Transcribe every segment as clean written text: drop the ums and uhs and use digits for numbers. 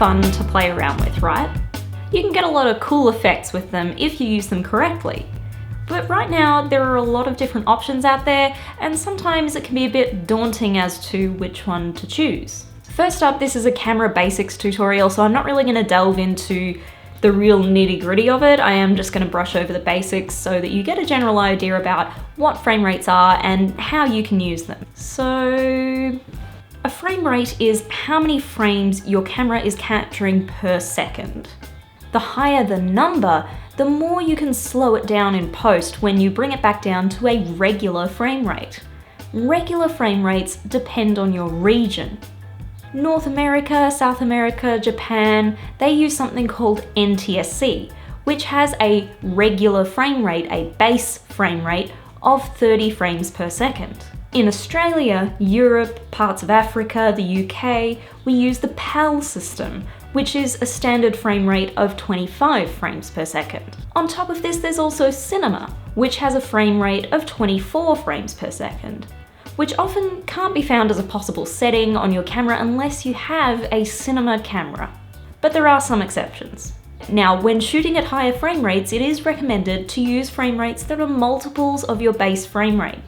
fun to play around with, right? You can get a lot of cool effects with them if you use them correctly. But right now, there are a lot of different options out there, and sometimes it can be a bit daunting as to which one to choose. First up, this is a camera basics tutorial, so I'm not really going to delve into the real nitty-gritty of it. I am just going to brush over the basics so that you get a general idea about what frame rates are and how you can use them. So, a frame rate is how many frames your camera is capturing per second. The higher the number, the more you can slow it down in post when you bring it back down to a regular frame rate. Regular frame rates depend on your region. North America, South America, Japan, they use something called NTSC, which has a regular frame rate, a base frame rate of 30 frames per second. In Australia, Europe, parts of Africa, the UK, we use the PAL system, which is a standard frame rate of 25 frames per second. On top of this, there's also cinema, which has a frame rate of 24 frames per second, which often can't be found as a possible setting on your camera unless you have a cinema camera. But there are some exceptions. Now, when shooting at higher frame rates, it is recommended to use frame rates that are multiples of your base frame rate.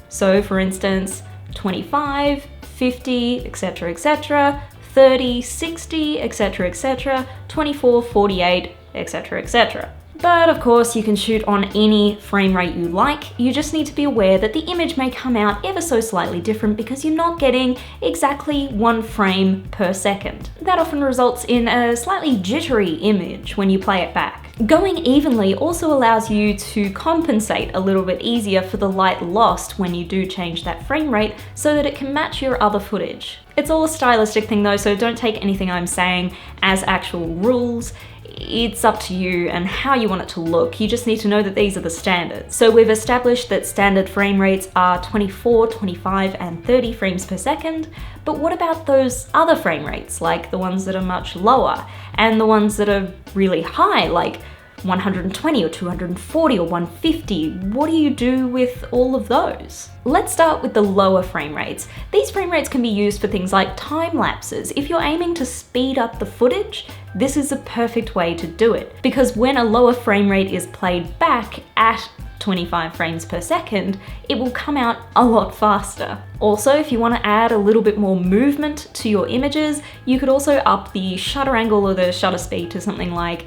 So for instance, 25, 50, etc., 30, 60, etc., 24, 48, etc. But of course, you can shoot on any frame rate you like. You just need to be aware that the image may come out ever so slightly different because you're not getting exactly 1 frame per second. That often results in a slightly jittery image when you play it back. Going evenly also allows you to compensate a little bit easier for the light lost when you do change that frame rate so that it can match your other footage. It's all a stylistic thing though, so don't take anything I'm saying as actual rules. It's up to you and how you want it to look. You just need to know that these are the standards. So we've established that standard frame rates are 24, 25, and 30 frames per second, but what about those other frame rates, like the ones that are much lower, and the ones that are really high, like 120 or 240 or 150? What do you do with all of those? Let's start with the lower frame rates. These frame rates can be used for things like time lapses. If you're aiming to speed up the footage, this is a perfect way to do it, because when a lower frame rate is played back at 25 frames per second, it will come out a lot faster. Also, if you want to add a little bit more movement to your images, you could also up the shutter angle or the shutter speed to something like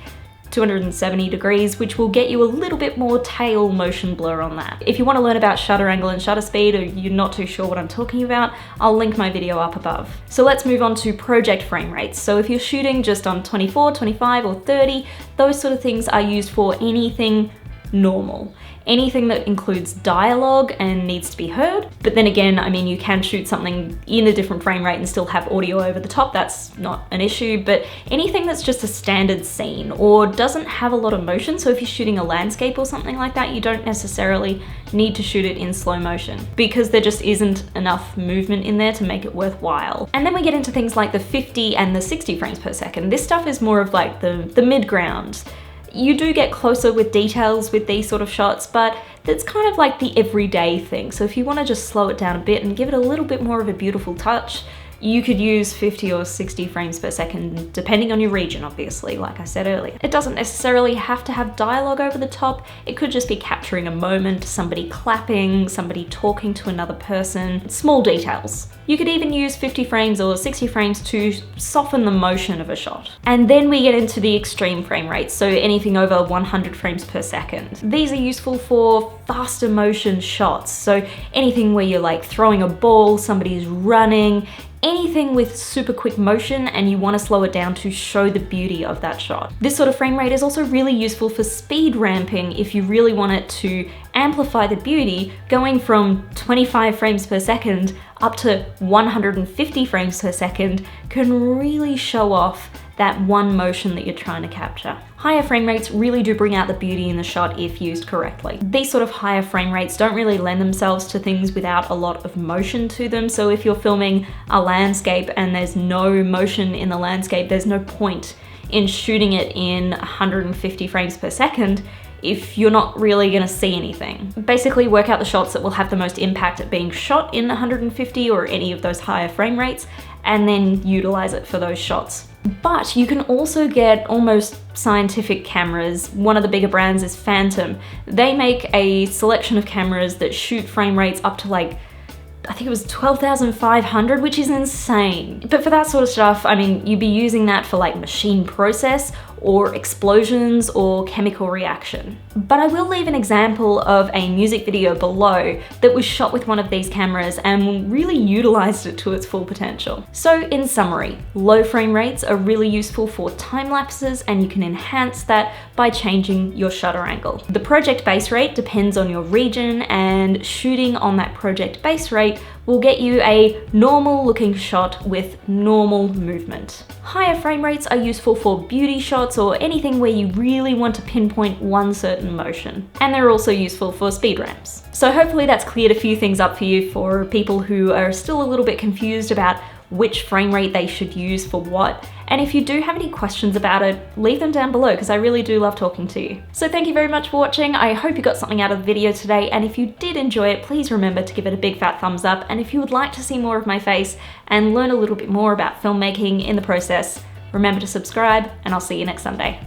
270 degrees, which will get you a little bit more tail motion blur on that. If you want to learn about shutter angle and shutter speed, or you're not too sure what I'm talking about, I'll link my video up above. So let's move on to project frame rates. So if you're shooting just on 24, 25, or 30, those sort of things are used for anything normal. Anything that includes dialogue and needs to be heard. But then again, I mean, you can shoot something in a different frame rate and still have audio over the top, that's not an issue, but anything that's just a standard scene or doesn't have a lot of motion, so if you're shooting a landscape or something like that, you don't necessarily need to shoot it in slow motion because there just isn't enough movement in there to make it worthwhile. And then we get into things like the 50 and the 60 frames per second. This stuff is more of like the mid-ground. You do get closer with details with these sort of shots, but that's kind of like the everyday thing. So if you want to just slow it down a bit and give it a little bit more of a beautiful touch, you could use 50 or 60 frames per second, depending on your region, obviously, like I said earlier. It doesn't necessarily have to have dialogue over the top. It could just be capturing a moment, somebody clapping, somebody talking to another person, small details. You could even use 50 frames or 60 frames to soften the motion of a shot. And then we get into the extreme frame rates, so anything over 100 frames per second. These are useful for faster motion shots, so anything where you're like throwing a ball, somebody's running, anything with super quick motion and you want to slow it down to show the beauty of that shot. This sort of frame rate is also really useful for speed ramping if you really want it to amplify the beauty. Going from 25 frames per second up to 150 frames per second can really show off that one motion that you're trying to capture. Higher frame rates really do bring out the beauty in the shot if used correctly. These sort of higher frame rates don't really lend themselves to things without a lot of motion to them. So if you're filming a landscape and there's no motion in the landscape, there's no point in shooting it in 150 frames per second if you're not really gonna see anything. Basically work out the shots that will have the most impact at being shot in 150 or any of those higher frame rates, and then utilize it for those shots. But you can also get almost scientific cameras. One of the bigger brands is Phantom. They make a selection of cameras that shoot frame rates up to like, I think it was 12,500, which is insane. But for that sort of stuff, I mean, you'd be using that for like machine process or explosions or chemical reaction. But I will leave an example of a music video below that was shot with one of these cameras and really utilized it to its full potential. So in summary, low frame rates are really useful for time lapses, and you can enhance that by changing your shutter angle. The project base rate depends on your region, and shooting on that project base rate will get you a normal looking shot with normal movement. Higher frame rates are useful for beauty shots or anything where you really want to pinpoint one certain motion. And they're also useful for speed ramps. So hopefully that's cleared a few things up for you for people who are still a little bit confused about which frame rate they should use for what. And if you do have any questions about it, leave them down below because I really do love talking to you. So thank you very much for watching. I hope you got something out of the video today, and if you did enjoy it, please remember to give it a big fat thumbs up. And if you would like to see more of my face and learn a little bit more about filmmaking in the process, remember to subscribe, and I'll see you next Sunday.